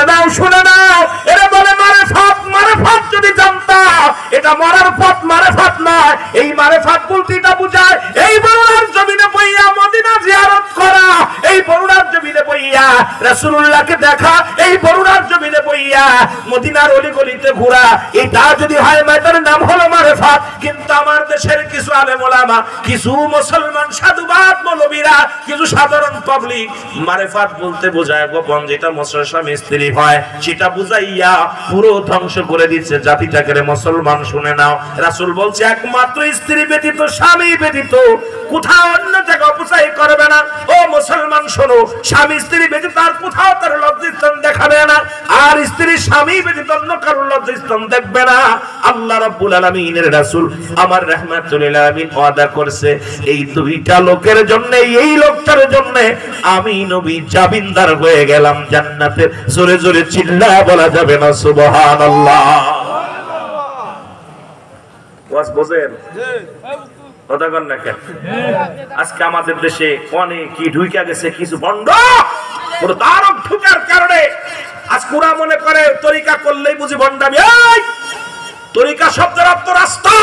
শুনে নাও শুনে নাও, এরা বলে মারেফাত। মারেফাত যদি জানতা, এটা মরার পথ মারেফাত নয়। এই মারেফাত বলতে এটা বুঝায় এই বরুণার জমিনে বইয়া মদিনা জিয়ারত করা, এই বরুণার জমিনে বইয়া রাসূলুল্লাহকে দেখা, এই বরুণার জমিনে বইয়া মদিনার অলিগলিতে ঘোরা, এটা যদি হয় এটার নাম হলো মারেফাত। কিন্তু আমার দেশের কিছু আলেম ওলামা, কিছু মুসলমান সাধুবাদ মৌলবীরা, কিছু সাধারণ পাবলিক মারেফাত বলতে বোঝায় গোপন যেটা মুসলমান স্বামী স্ত্রী হয়, সেটা বুঝাইয়া পুরো ধ্বংস করে দিচ্ছে জাতিটাকে। মুসলমান শুনে নাও, রাসূল বলছে একমাত্র স্ত্রী ব্যতীত, স্বামী ব্যতীত কোথাও অন্য জায়গায় অপচয় করবে না। ও মুসলমান শোনো, স্বামী স্ত্রী ব্যতীত আর কোথাও তার লজ্জাস্থান দেখাবে না, আর স্ত্রী স্বামী ব্যতীত অন্য কারো লজ্জাস্থান দেখবে না। আল্লাহ রাব্বুল আলামিনের রাসূল আমার রাহমাতুল লিল আলামিন ওয়াদা করছে এই দুইটা লোকের জন্য, এই লোকটার জন্য আমি নবী জামিনদার হয়ে গেলাম জান্নাতের। জোরে জোরে চিল্লায়া বলা যাবে না সুবহানাল্লাহ। ওয়াজ বোঝেন? কথাগণ না কেন? আজকে আমাদের দেশে অনেক কি ঢুইকা গেছে কিছু ভণ্ড, পুরো তারক ঢুকার কারণে আজ পুরা মনে করে তরিকা করলেই বুঝি ভণ্ডামি। এই তরিকা শব্দের অর্থ রাস্তা,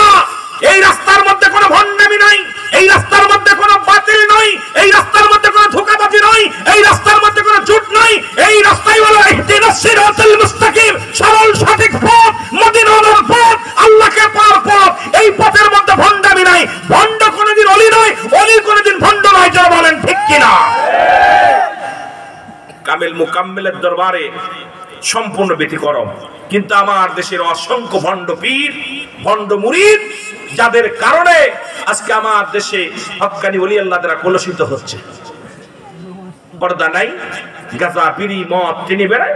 এই রাস্তার মধ্যে কোনো ভণ্ডামি নাই, এই রাস্তার মধ্যে কোনো বাতিল নয়, এই রাস্তার মধ্যে কোনো ধোঁকাবাজি নয়, এই রাস্তার মধ্যে কোনো ঝুট নয়, এই রাস্তাই হলো ইহদিনাস সিরাতাল মুস্তাকিম, সরল সঠিক পথ, মদিনার পথ, আল্লাহকে পাওয়ার পথ। এই পথের মধ্যে ভণ্ডামি নাই। ভণ্ড কোনোদিন অলি নয়, অলি কোনোদিন ভণ্ড নয়। যারা বলেন ঠিক কিনা? কামিল মুকাম্মিলের দরবারে সম্পূর্ণ ব্যতিক্রম। কিন্তু আমার দেশের অসংখ্য ভণ্ড পীর, ভণ্ড মুরিদ, যাদের কারণে আজকে আমার দেশে হক্কানি ওলি আল্লাহ দ্বারা কলুষিত হচ্ছে। পর্দা নাই, গাঁজা বিড়ি মদ টেনে বেড়ায়,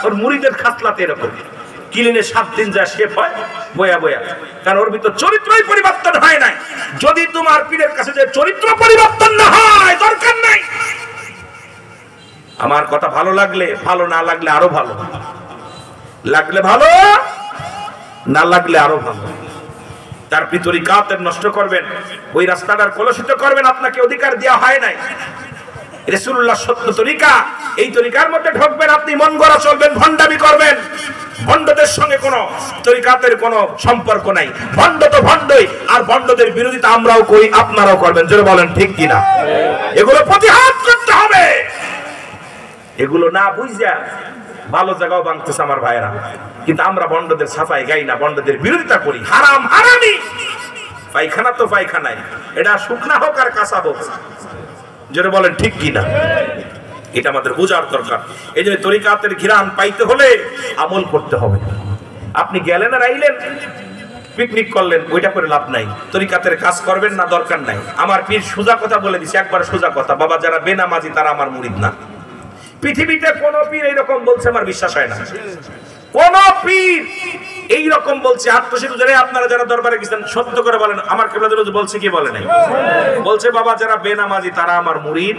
ওর মুরিদের খাসলাতে এরকম কিলিনে 7 দিন যা শেফ হয় বয়া বয়া, কারণ ওর ভিতর চরিত্রই পরিবর্তন হয় নাই। যদি তোমার পীরের কাছে যে চরিত্র পরিবর্তন না হয়, দরকার নাই। আমার কথা ভালো লাগলে ভালো, না লাগলে আরো ভালো, লাগলে ভালো, না লাগলে আরো ভালো। তার তরিকাতের নষ্ট করবেন, ওই রাস্তাটার কলুষিত করবেন, আপনাকে অধিকার দেওয়া হয় নাই। রাসূলুল্লাহ সত্য তরিকা, এই তরিকার মধ্যে ঢুকবেন, আপনি মন গড়া চলবেন, ভণ্ডামি করবেন। ভণ্ডদের সঙ্গে কোনো তরিকাতের কোনো সম্পর্ক নাই। ভণ্ড তো ভণ্ডই, আর ভণ্ডদের বিরোধিতা আমরাও করি, আপনারাও করবেন। জোরে বলেন ঠিক কিনা? এগুলো প্রতিহত করতে হবে। এগুলো না বুঝা ভালো জায়গাও ভাঙতেছে আমার ভাইরা, কিন্তু আমরা ভণ্ডদের সাফাই গাই না, ভণ্ডদের বিরোধিতা করি। হারাম হারামি, পায়খানা তো পায়খানায়, এটা শুকনা হোক আর কাঁচা হোক। জোরে বলেন ঠিক কিনা? এটা আমাদের বোঝার দরকার। এই জন্য তরিকাতের ঘিরান পাইতে হলে আমল করতে হবে। আপনি গেলেন আর আইলেন, পিকনিক করলেন, ওইটা করে লাভ নাই। তরিকাতের কাজ করবেন না, দরকার নাই। আমার পীর সোজা কথা বলে দিছে, একবার সোজা কথা, বাবা যারা বেনামাজি তারা আমার মুরিদ না। পৃথিবীতে কোন পীর এইরকম বলছে আমার বিশ্বাস হয় না। কোন পীর এইরকম বলছে আত্মশিরুজরে, আপনারা যারা দরবারে গেছেন সত্য করে বলেন, আমার কিবলাতুল বলছে কি বলে নাই? বলছে বাবা যারা বেনামাজি তারা আমার মুরিদ,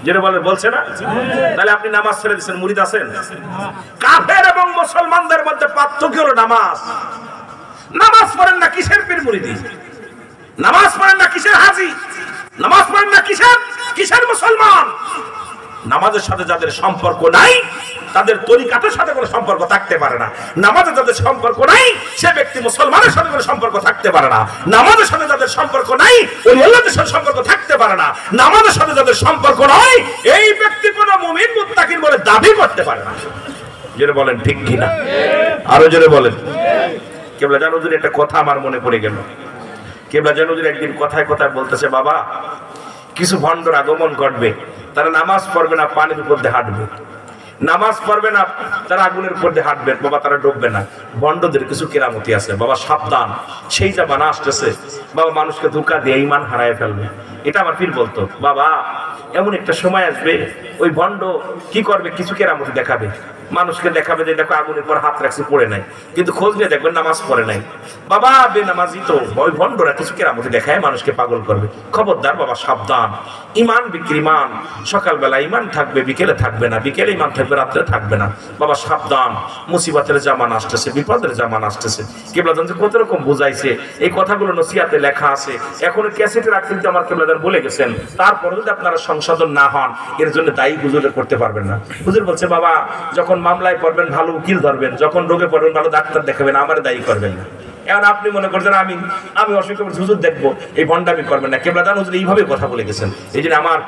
যেটা বলে বলছে না? তাহলে আপনি নামাজ ছেড়ে দিয়েছেন, মুরিদ আছেন? কাফের এবং মুসলমানদের মধ্যে পার্থক্য হলো নামাজ। নামাজ পড়েন না কিসের পীর মুরিদি? নামাজ পড়েন না কিসের হাজি? নামাজ পড়েন না কিসের মুসলমান? নামাজের সাথে যাদের সম্পর্ক নাই, তাদের তরিকাতের সাথে কোনো সম্পর্ক থাকতে পারে না। নামাজের যাদের সম্পর্ক নাই, সে ব্যক্তি মুসলমানের সাথে কোনো সম্পর্ক থাকতে পারে না। নামাজের সাথে যাদের সম্পর্ক নাই, ওই আল্লাহর সাথে সম্পর্ক থাকতে পারে না। নামাজের সাথে যাদের সম্পর্ক নাই, এই ব্যক্তি কোনো মুমিন মুত্তাকিন বলে দাবি করতে পারে না। জোরে বলেন ঠিক কিনা? আরো জোরে বলেন। কেবলা জানুজুর একটা কথা আমার মনে পড়ে গেল। কেবলা জানুজুর একদিন কথায় কথায় বলতেছে, বাবা কিছু ভণ্ডর আগমন ঘটবে, তারা নামাজ পড়বে না, পানির উপর দিয়ে হাঁটবে। নামাজ পড়বে না, তারা আগুনের উপর দিয়ে হাঁটবে, বাবা তারা ডুববে না। ভণ্ডদের কিছু কেরামতি আছে, বাবা সাবধান, সেই জামানা আসতেছে, বাবা মানুষকে ধোঁকা দিয়ে ঈমান হারায় ফেলবে। এটা আমার পীর বলতো, বাবা এমন একটা সময় আসবে, ওই ভণ্ড কি করবে, কিছু কেরামতি দেখাবে, মানুষকে দেখাবে যে দেখো আগুনের পর হাত রাখছে, পড়ে নাই, কিন্তু খোঁজ নিয়ে দেখবেন নামাজ পড়ে নাই। বাবা বেনামাজি তো ওই ভণ্ডরা কিছু কেরামতি দেখায় মানুষকে পাগল করবে। খবরদার বাবা সাবধান, ইমান বিক্রিমান, সকালবেলা ইমান থাকবে, বিকেলে থাকবে না, বিকেলে ইমান থাকবে, রাত্রে থাকবে না। বাবা সাবধান, মুসিবতের জামান আসতেছে, বিপদের জামান আসতেছে। কেবলাদান যে কত রকম বুঝাইছে, এই কথাগুলো নসিহাতে লেখা আছে, এখনো ক্যাসেটে রাখতে আমার কেবলাদান বলে গেছেন। তারপরে যদি আপনারা সংশোধন না হন, এর জন্য দায়ী দায়ী হুজুরের করতে পারবেন না। হুজুর বলছে বাবা যখন মামলায় পড়বেন ভালো উকিল ধরবেন, যখন রোগে পড়বেন ভালো ডাক্তার দেখাবেন, আমার দায়ী করবেন না। এখন আপনি মনে করছেন আমি অসুখ হুজুর দেখবো, এই ভণ্ডামি করবেন না। কেবলাদান হুজুর এইভাবে কথা বলে গেছেন। এই জন্য আমার